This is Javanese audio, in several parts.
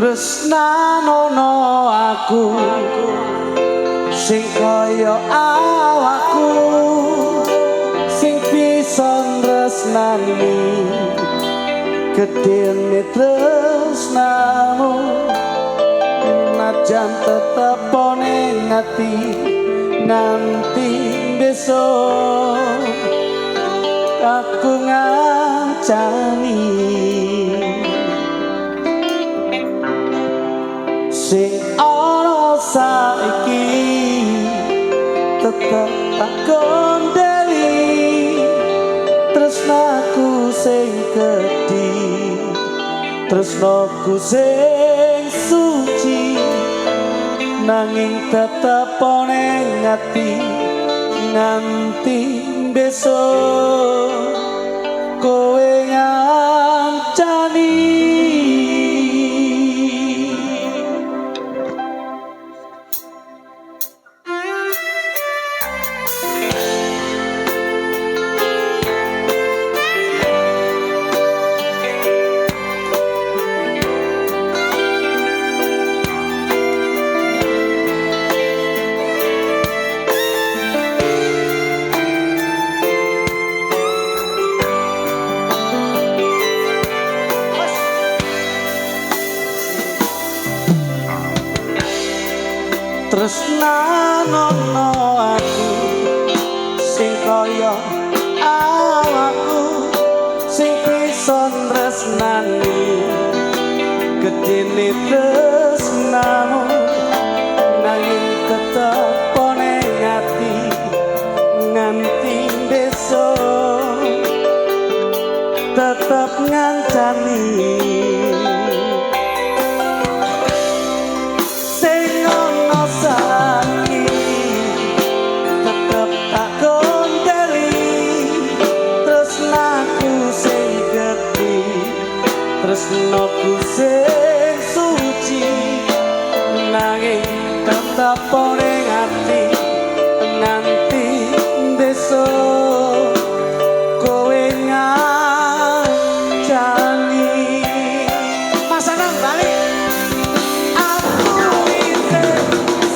tresnanono aku sing kaya awakku sing bisa tresnani gedene tresnamu najan tetep ning ati nganti besok aku ngancani sing ana saiki tetep tak kondeli tresnaku sing gedhi tresnaku sing suci nanging tetep ning ati nganti besok kowe ngancani tresnanono aku sing kaya awakku sing bisa tresnani gedene tresnamu nanging tetep ning ati nganti besok tetep ngancani tresnaku sing suci nanging tetep ning ati nganti besok kowe ngancani Mas Anang balik aku isih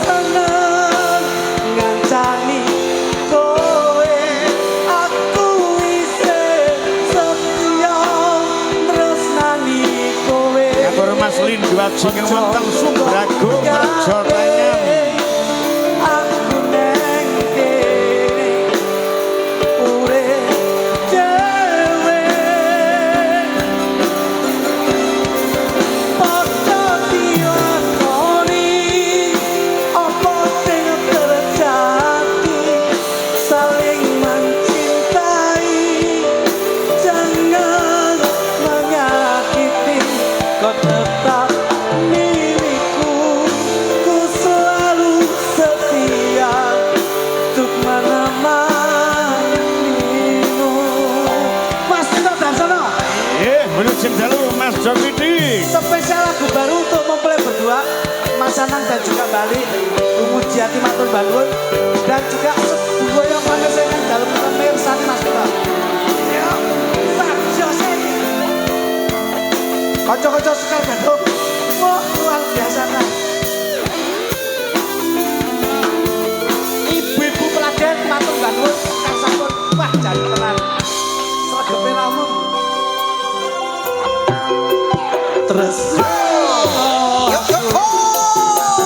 seneng ngancani kowe aku isih setia tresnani kowe Mas Lin dua singin wonten Sumbrago Rejo Tanyam aku neng kene urip dhewe padha diakoni apa sing terjadi saling mencintai jangan menyakiti kau tetap milikku ku selalu setia untuk menemanimu Mas Tito Darsono menuju dalu Mas Jokidi spesial lagu baru untuk mempelai berdua Mas Anang dan juga Bali Umujiati Matur Bangun dan juga sebuah yang mengesengan dalam pemirsa Mas Tito kocok-kocok sekal gaduk wah luar biasa kan ibu-ibu peladen Matur Bangun kang sampun wah jadi tenan sregepe lamun terus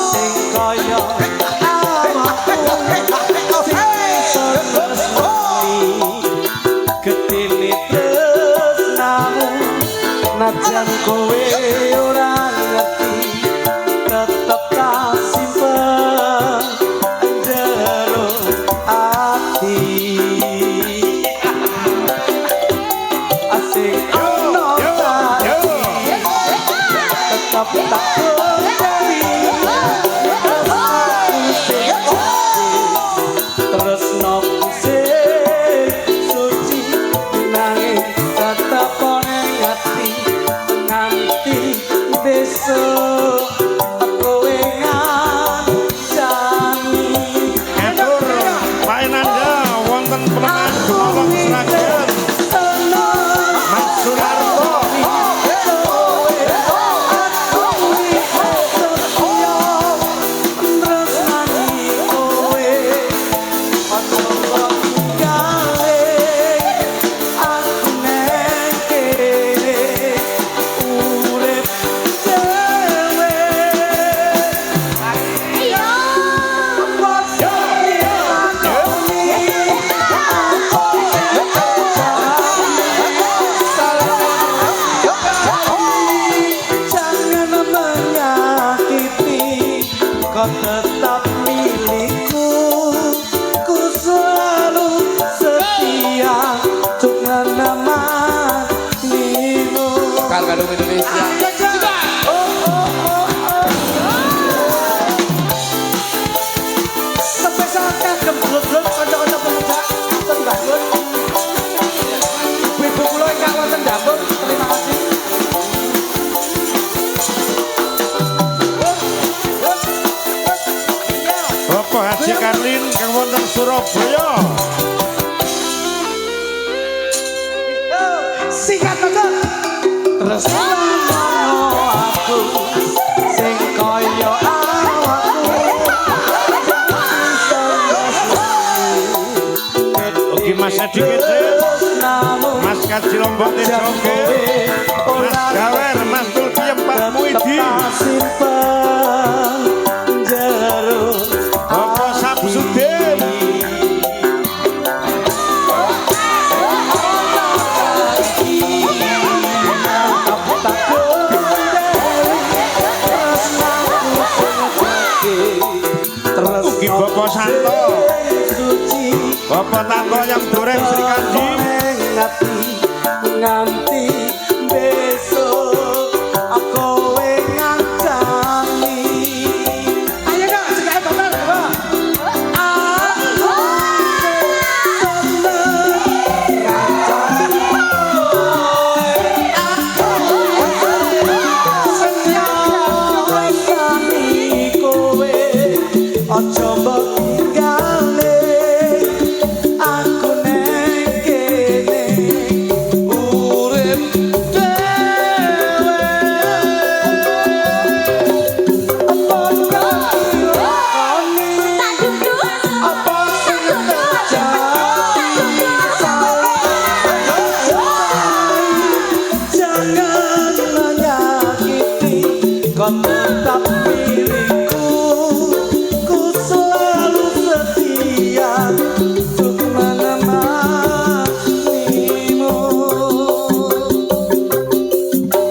sing kaya awakku sing tresnani gedene tresnamu najan kowe ora ngerti tetep tak simpen jero ati asik ono tetep tak kondeli tresnaku sing suci nanging tetep ning ati nganti besok kowe ngancani Atur Pak Enanda wonten Pemenang Gemolong Sragen Mas Sunarto Gadung Indonesia. Spesial kagem blok-blok kanca-kanca pemuda ten Bangun. Ibu kula ingkang wonten dapur, terima kasih. Bapak Haji Karlin kang wonten Surabaya. Sikat betul. Terus aku sing kaya Oke Mas Adi Kece, Mas Kaji Lombok Tejoke, Mas Gawer, Mas Tulkiem Pak Muidi, Bapak Samsudin, Ugi Bapak Santo, Bapak Tanto yang Dureng Sri Kanji, nganti besok aku ngajani. Ayo dong, sekali bapak, bapak. Aku seneng ngajani. Aku seneng ngajani kowe. Ojo mbok tinggalne. Aku neng kene urip dhewe. Apa lakoni apa sing terjadi jangan menyakiti kau tetap milikku. Ku selalu setia untuk menemanimu.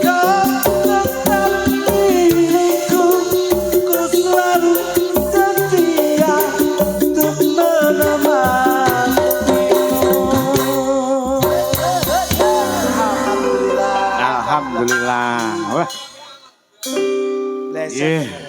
Kau tetap milikku. Ku selalu setia untuk menemanimu. Alhamdulillah. Alhamdulillah. Wah, Lesen. yeah.